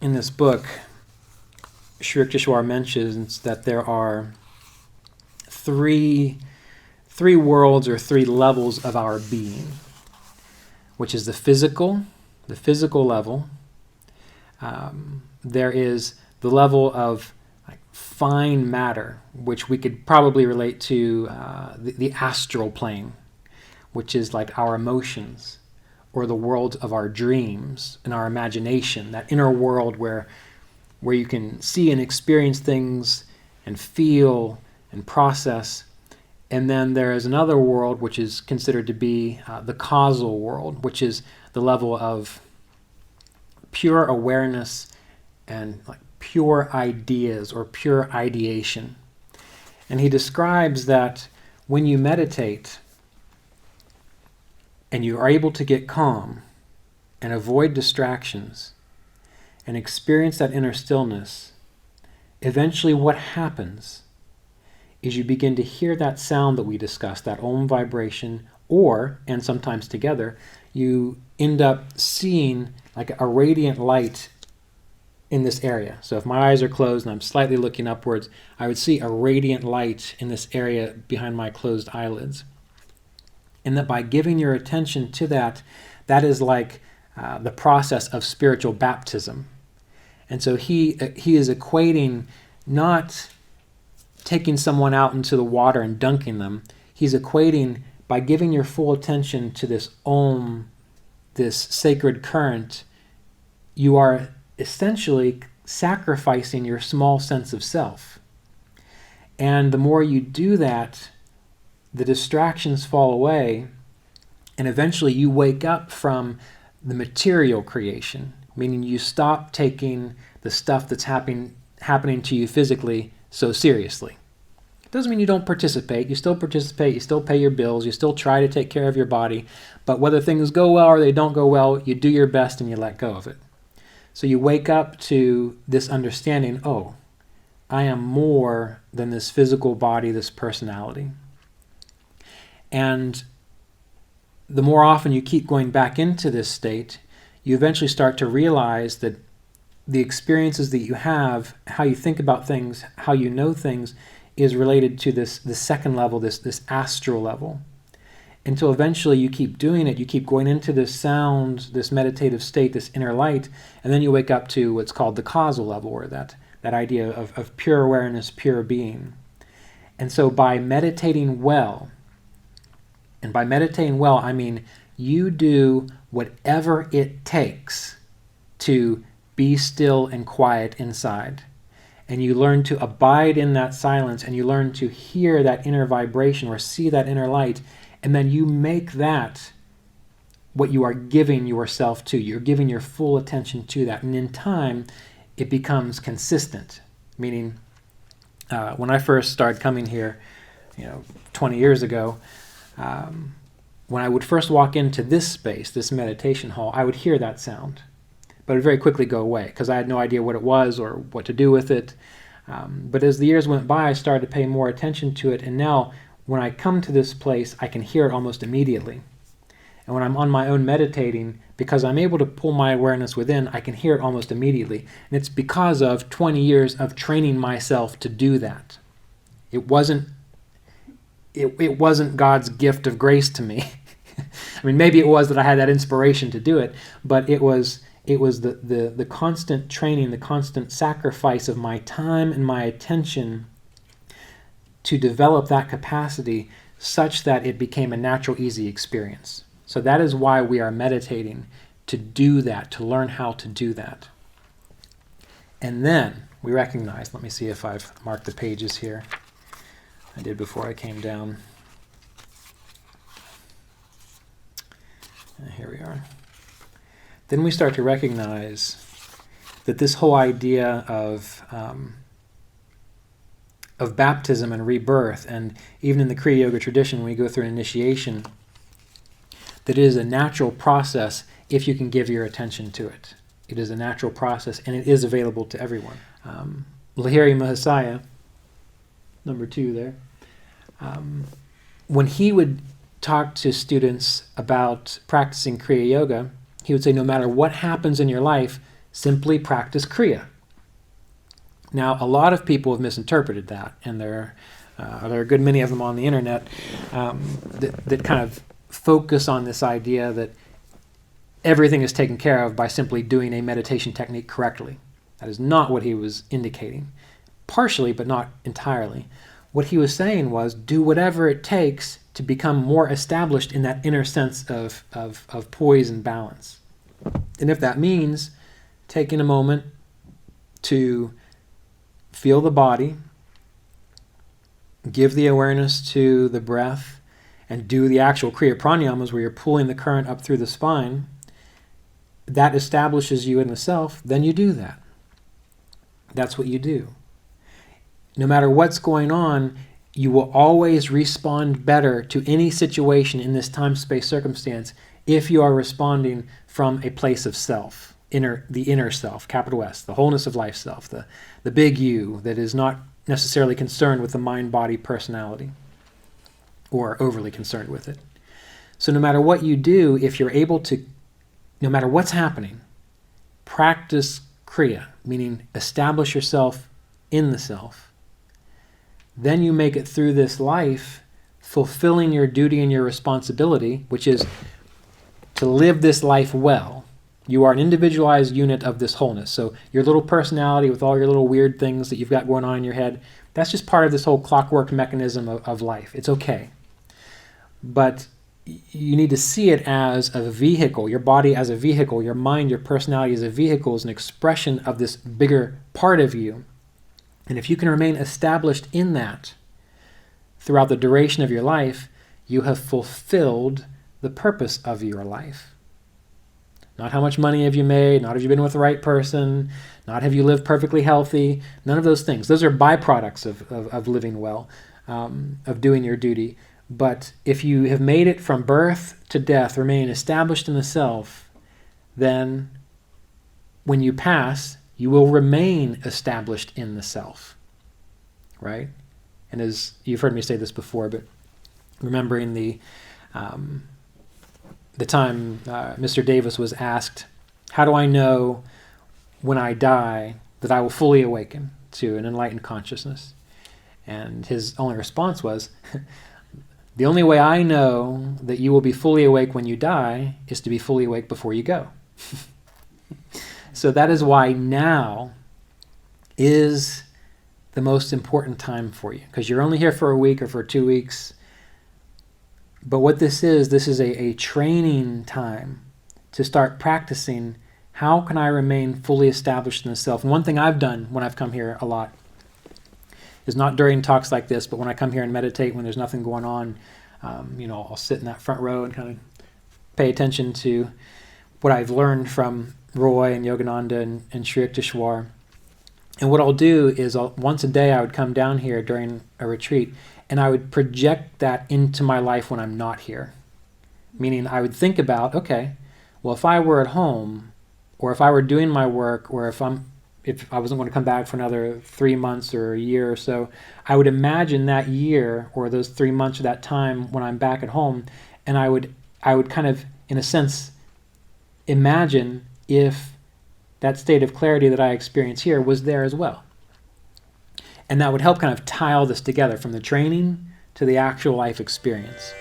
in this book, Sri Yukteswar mentions that there are three worlds or three levels of our being, which is the physical level. There is the level of fine matter, which we could probably relate to the astral plane, which is like our emotions, or the world of our dreams and our imagination, that inner world where you can see and experience things and feel and process. And then there is another world which is considered to be the causal world, which is the level of pure awareness and like pure ideas or pure ideation. And he describes that when you meditate and you are able to get calm and avoid distractions and experience that inner stillness, eventually what happens is you begin to hear that sound that we discussed, that Om vibration, and sometimes together, you end up seeing like a radiant light in this area. So if my eyes are closed and I'm slightly looking upwards, I would see a radiant light in this area behind my closed eyelids. And that by giving your attention to that, that is like the process of spiritual baptism. And so he is equating not taking someone out into the water and dunking them. He's equating by giving your full attention to this Om, this sacred current, you are essentially sacrificing your small sense of self. And the more you do that, the distractions fall away, and eventually you wake up from the material creation, meaning you stop taking the stuff that's happening to you physically so seriously. It doesn't mean you don't participate. You still participate, you still pay your bills, you still try to take care of your body, but whether things go well or they don't go well, you do your best and you let go of it. So you wake up to this understanding, oh, I am more than this physical body, this personality. And the more often you keep going back into this state, you eventually start to realize that the experiences that you have, how you think about things, how you know things, is related to this second level, this astral level. Until eventually you keep doing it, you keep going into this sound, this meditative state, this inner light, and then you wake up to what's called the causal level, or that idea of pure awareness, pure being. And so by meditating well, and by meditating well, I mean you do whatever it takes to be still and quiet inside. And you learn to abide in that silence, and you learn to hear that inner vibration or see that inner light, and then you make that what you are giving yourself to. You're giving your full attention to that. And in time, it becomes consistent. Meaning, when I first started coming here, 20 years ago, when I would first walk into this space, this meditation hall, I would hear that sound. But it would very quickly go away because I had no idea what it was or what to do with it. But as the years went by, I started to pay more attention to it. And now, when I come to this place, I can hear it almost immediately. And when I'm on my own meditating, because I'm able to pull my awareness within, I can hear it almost immediately. And it's because of 20 years of training myself to do that. It wasn't God's gift of grace to me. I mean, maybe it was that I had that inspiration to do it, but it was the constant training, the constant sacrifice of my time and my attention to develop that capacity such that it became a natural, easy experience. So that is why we are meditating, to do that, to learn how to do that. And then we recognize, let me see if I've marked the pages here. I did before I came down. Here we are. Then we start to recognize that this whole idea of baptism and rebirth, and even in the Kriya Yoga tradition, when we go through an initiation, that it is a natural process if you can give your attention to it. It is a natural process, and it is available to everyone. Lahiri Mahasaya, number 2 there, when he would talk to students about practicing Kriya Yoga, he would say, no matter what happens in your life, Simply practice Kriya. Now, a lot of people have misinterpreted that, and there are a good many of them on the internet that kind of focus on this idea that everything is taken care of by simply doing a meditation technique correctly. That is not what he was indicating. Partially, but not entirely. What he was saying was, do whatever it takes to become more established in that inner sense of poise and balance. And if that means taking a moment to feel the body, give the awareness to the breath, and do the actual Kriya pranayamas where you're pulling the current up through the spine, that establishes you in the self, then you do that. That's what you do. No matter what's going on, you will always respond better to any situation in this time-space circumstance if you are responding from a place of self, the inner self, capital S, the wholeness of life self, the big you that is not necessarily concerned with the mind-body personality or overly concerned with it. So no matter what you do, if you're able to, no matter what's happening, practice Kriya, meaning establish yourself in the self. Then you make it through this life fulfilling your duty and your responsibility, which is to live this life well. You are an individualized unit of this wholeness. So your little personality with all your little weird things that you've got going on in your head, that's just part of this whole clockwork mechanism of life. It's okay. But you need to see it as a vehicle, your body as a vehicle, your mind, your personality as a vehicle, is an expression of this bigger part of you. And if you can remain established in that throughout the duration of your life, you have fulfilled the purpose of your life. Not how much money have you made, not have you been with the right person, not have you lived perfectly healthy, none of those things. Those are byproducts of living well, of doing your duty. But if you have made it from birth to death, remain established in the self, then when you pass, you will remain established in the self, right? And as you've heard me say this before, but remembering the time Mr. Davis was asked, how do I know when I die that I will fully awaken to an enlightened consciousness? And his only response was, the only way I know that you will be fully awake when you die is to be fully awake before you go. So that is why now is the most important time for you, because you're only here for a week or for 2 weeks. But what this is a training time to start practicing how can I remain fully established in the self. And one thing I've done when I've come here a lot is not during talks like this, but when I come here and meditate when there's nothing going on, I'll sit in that front row and kind of pay attention to what I've learned from Roy and Yogananda and Sri Yukteswar. And what I'll do is once a day I would come down here during a retreat and I would project that into my life when I'm not here. Meaning I would think about, okay, well, if I were at home or if I were doing my work or if I wasn't going to come back for another 3 months or a year or so, I would imagine that year or those 3 months or that time when I'm back at home, and I would kind of, in a sense, imagine if that state of clarity that I experience here was there as well. And that would help kind of tie all this together from the training to the actual life experience.